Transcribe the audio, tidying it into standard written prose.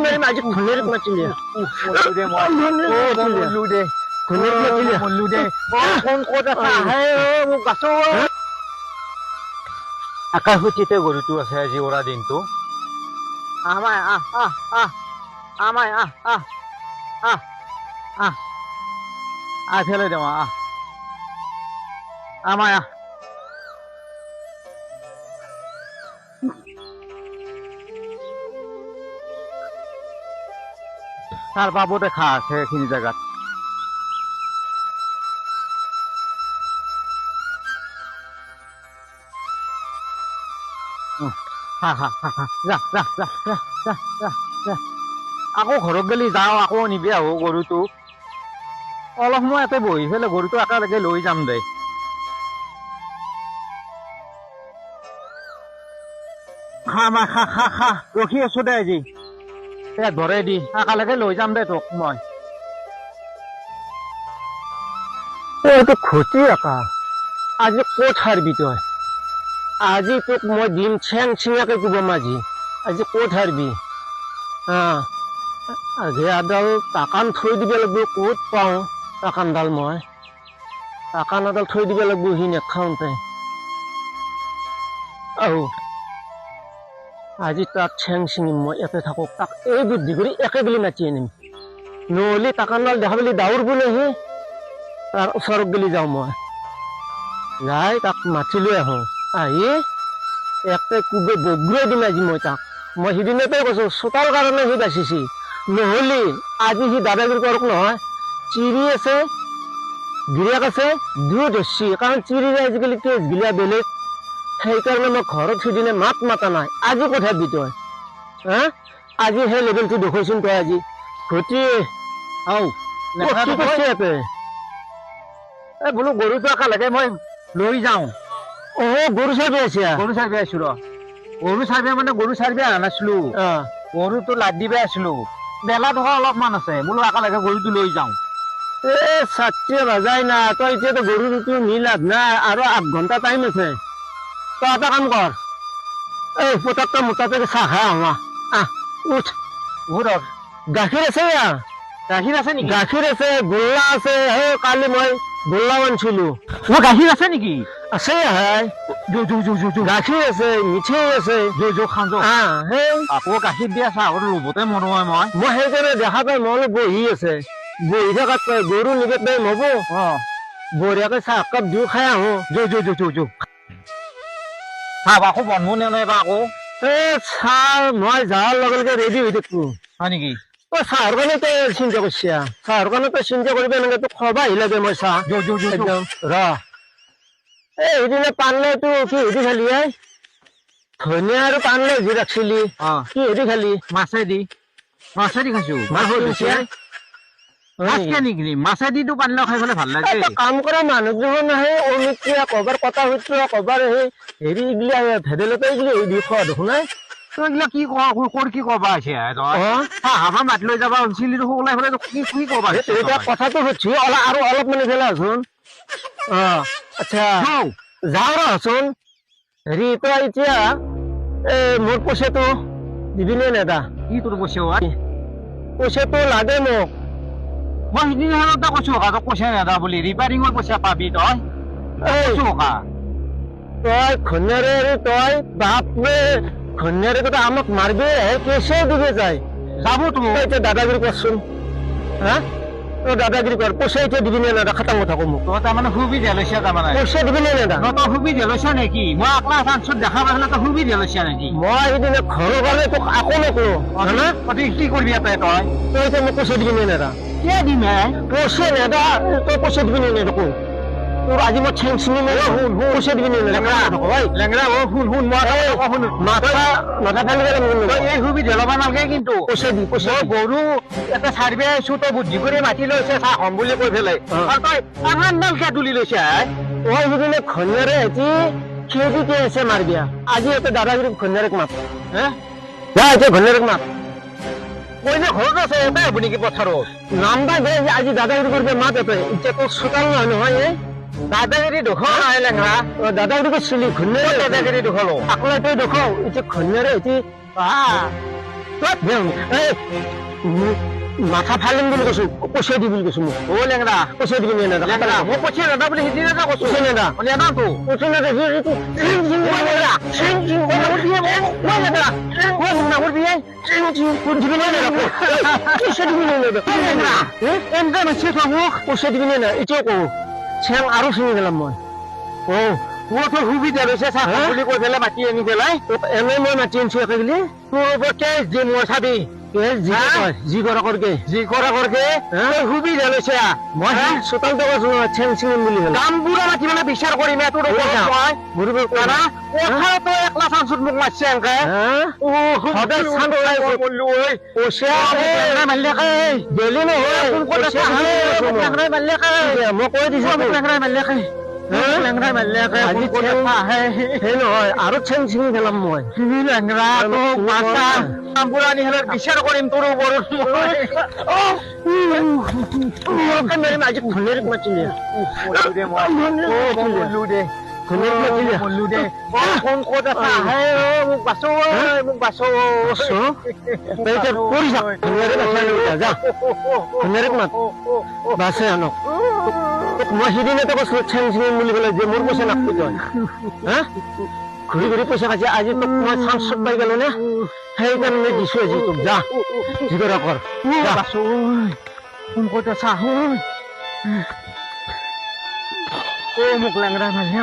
मेरे में आज खुले रुक मच लिया मल्लू दे कौन कोट है वो गासो আকাশগতিতে গৰুটো আছে আজি ওৰা দিনটো আমায় আমায় ফেলে দেওঁ আমায় তাৰ বাবু দেখা আছে এইখিনি জেগাত আকৌ ঘৰত গেলি যাওঁ আকৌ নিবি আহো গৰুটো অলপ সময় ইয়াতে বহি পেলাই গৰুটো একেলগে লৈ যাম দে খা ৰখি আছো দে আজি পেট ভৰাই দি একেলগে লৈ যাম দে তোক মই এইটো খুচি আকা আজি ক'ত হাৰবি তই আজি তোক মই দিম চেং চিঙাকে দিব মাজি আজি ক'ত হাৰবি আজি আডাল টাকান থৈ দিব লাগিব ক'ত পাওঁ টাকানডাল মই টাকান এডাল থৈ দিব লাগিব সি নেখাওঁতে আহো আজি তাক চেং চিঙিম মই ইয়াতে থাকক তাক এই বুদ্ধি কৰি একেবেলি নাচি আনিম নহ'লে টাকানডাল দেখা বুলি দাউৰ বোলেহি তাৰ ওচৰত গেলি যাওঁ মই যাই তাক মাতি লৈ আহোঁ আহি একে কোবে বগৰাই দিম আজি মই তাক মই সিদিনতে কৈছো চোতাল কাৰণে সি বাচিছি নহ'লে আজি সি দাদাগিৰি কৰক নহয় চিৰি আছে গিৰিয়েক আছে দুয়ো ধৰছি কাৰণ চিৰিৰে আজিকালি কেছ গিলা বেলেগ সেইকাৰণে মই ঘৰত সিদিনে মাত মাতা নাই আজি কথা দি তই হা আজি সেই লেভেলটো দেখুৱাইছোন তই আজি ঘটি বোলো গৰুটো একেলগে মই লৈ যাওঁ গৰু চাৰ্ভে আছে গৰু চাৰ্ভে আছো গৰু চাৰ্ভে মানে গৰু চাৰ্ভে অহা নাছিলো গৰুটো লাদ দিবে আছিলো বেলা টকা অলপমান আছে বোলো একেলগে গৰুটো লৈ যাওঁ চাতটে বাজাই না তই এতিয়াতো গৰুটো নি লাভ নাই আৰু 8 ঘণ্টা টাইম আছে তই এটা কাম কৰ এই পতাকটা মোটাতে চাহ খাই আহা উঠ গাখীৰ আছে গাখীৰ আছে নেকি গাখীৰ আছে গোল্লা আছে কালি মই গোল্লা আনিছিলো গাখীৰ আছে নেকি আছে গাখীৰ আছে মিঠৈ আছে আকৌ গাখীৰ দিয়া চাহ ৰবতে মন হয় মই সেইকাৰণে দেখা পাই মই অলপ বহি আছে বহি থকাত পাই গৰু নিবে পাই হব বঢ়িয়াকে চাহ একাপ দিও খাই আহো চাহ আকৌ বন্ধু নাই বা আকৌ চাহ মই যোৱাৰ লগে লগে ৰেডি হৈ থাকো হয় নেকি চাহৰ কাৰণে তই চিন্তা কৰিছ চাহৰ কাৰণে তই চিন্তা কৰিব নালাগে তোক খোৱাব আহিলে দে মই চাহ সেইদিনা পাণ লৈতো কি হেৰি খালি ধনিয়া আৰু পাণ লৈ যি ৰাখিছিলি কি হেৰি খালি মাছেদি খাইছো মাছেদিটো পানী খাই পেলাই ভাল লাগে কাম কৰা মানুহ দেখোন সেই অমিত্ৰিয়া কবাৰ কটা সূত্ৰ কবাৰ সেই হেৰি এইগিলা ভেদাইলতা এইগিলা দি খোৱা দেখোন এইগিলা কি কি কবা আছে মাতি লৈ যাবা চিলিটো ওলাই পেলাই কি কবা এতিয়া কথাটো সুধছি আৰু অলপ মানে ফেলে আছোন আচ্ছা যাওঁ ৰচোন হেৰি তই এতিয়া মোৰ পইচাটো দিবিনে নেদা কি তোৰ পইচাটো লাগে মোক মই সিদিনা কৈছো পইচা নেদা বুলি ৰিপেয়াৰিঙৰ পইচা পাবি তই তই ঘনেৰে তই বাপৰে ঘনেৰে কথা আমাক মাৰবি কেছে দিবে যায় যাব তুমি এতিয়া দাদাগিৰি কৰচোন হা তই দাদাগিৰি কৰ পইচা এতিয়া দিবি নে নেদা খাটাং কথা কম তই তাৰমানে সুবিধা লৈছা তাৰমানে পইচা দিবি নে নেদা তই সুবিধা লৈছা নেকি মই আপোনাৰ চান্সত দেখা পাইলে তই সুবিধা লৈছা নেকি মই সিদিনা ঘৰৰ গ'লে তোক আকৌ নকলো কি কৰিবি তই এতিয়া মোক পইচা দিবি নে নেদা কিয় দিম পইচা নেদা তই পইচা দিবি নে নেদা তোৰ আজি মই চেং চিঙি পইচা দিবি নে লেংৰা শুন মাথা ফালি এই সুবিধা ল'ব নালাগে কিন্তু পইচা দি পইচা গৰু এটা চাৰ্ভে আছো তই বুদ্ধি কৰি মাতি লৈছে চাহ হম বুলি কৈ পেলাই তই ডাল কিয় তুলি লৈছে মই সিদিনা ঘনীয়াৰে আজি খেদি আছে মাৰবিয়া আজি এটা দাদাগিৰি ঘনীয়াৰেক মাত এতিয়া ঘনীয়াৰেক মাত কইনা ঘৰত আছে এটাই হ'ব নেকি পথাৰত নাম্বাৰ দে আজি দাদাগিৰি কৰিব মাত এটাই এতিয়া তোৰ চোতাল নহয় দাদাগিরি দেখো নাই লেংরা দাদাগিরি করছিলি ঘূর্ণে দাদাগিরি দেখালো আকলা তুই দেখাও এটি ঘূর্ণে এটি মাথা ফালিম বুলি কৈছো পইচা দি বুলি কৈছো মোক ও লেংরা পইচা দিবি নে না লেংরা মই পইচা নেদা বুলি হিদি নেদা কৈছো পইচা নেদা নেদা তো পইচা নেদা পইচা দিবি নে না এতিয়াও কওঁ চেং আৰু চিঙি গেলাম মই মোৰ তো সুবিধা লৈছে চাহ বুলি কৈ পেলাই মাতি আনি পেলাই এনে মই মাতি আনিছো একেগিলি তোৰ ওপৰত কেছ দি মই চাবি যি কৰা কৰকে যি কৰা কৰকে সুবিধা লৈছে মই চোতালটো কৈছো চেং চিঙিম বুলি ক'লে কামবোৰা মাতি মানে বিচাৰ কৰিম তোৰ ওপৰত মই কথাটো একলা চাঞ্চত মোক মাতিছে এনেকে সদায় চান বললো ঐ পইচা মাৰিলেকে গেলি নহয় মই কৈ দিছো নহয় আৰু চেং চিঙি পেলাম মই বিচাৰ কৰিম তোৰ ওপৰত আজি ধনেৰ মাতিলে কোন ক'ত আছা আহে মোক বাচো মোক বাচো বাছে আনক মই সিদিনাতে কৈছিলো চেং চিঙিম বুলি ক'লে যে মোৰ পইচা নাপাই তই হা ঘূৰি ঘূৰি পইচা খাইছে আজি তোক মই চান্সত পাই গলো নে সেইকাৰণে দিছো আজি তোক যা যি কৰা কৰ বাচো কোন ক'ত আছা মোক লেংৰা মাৰিলে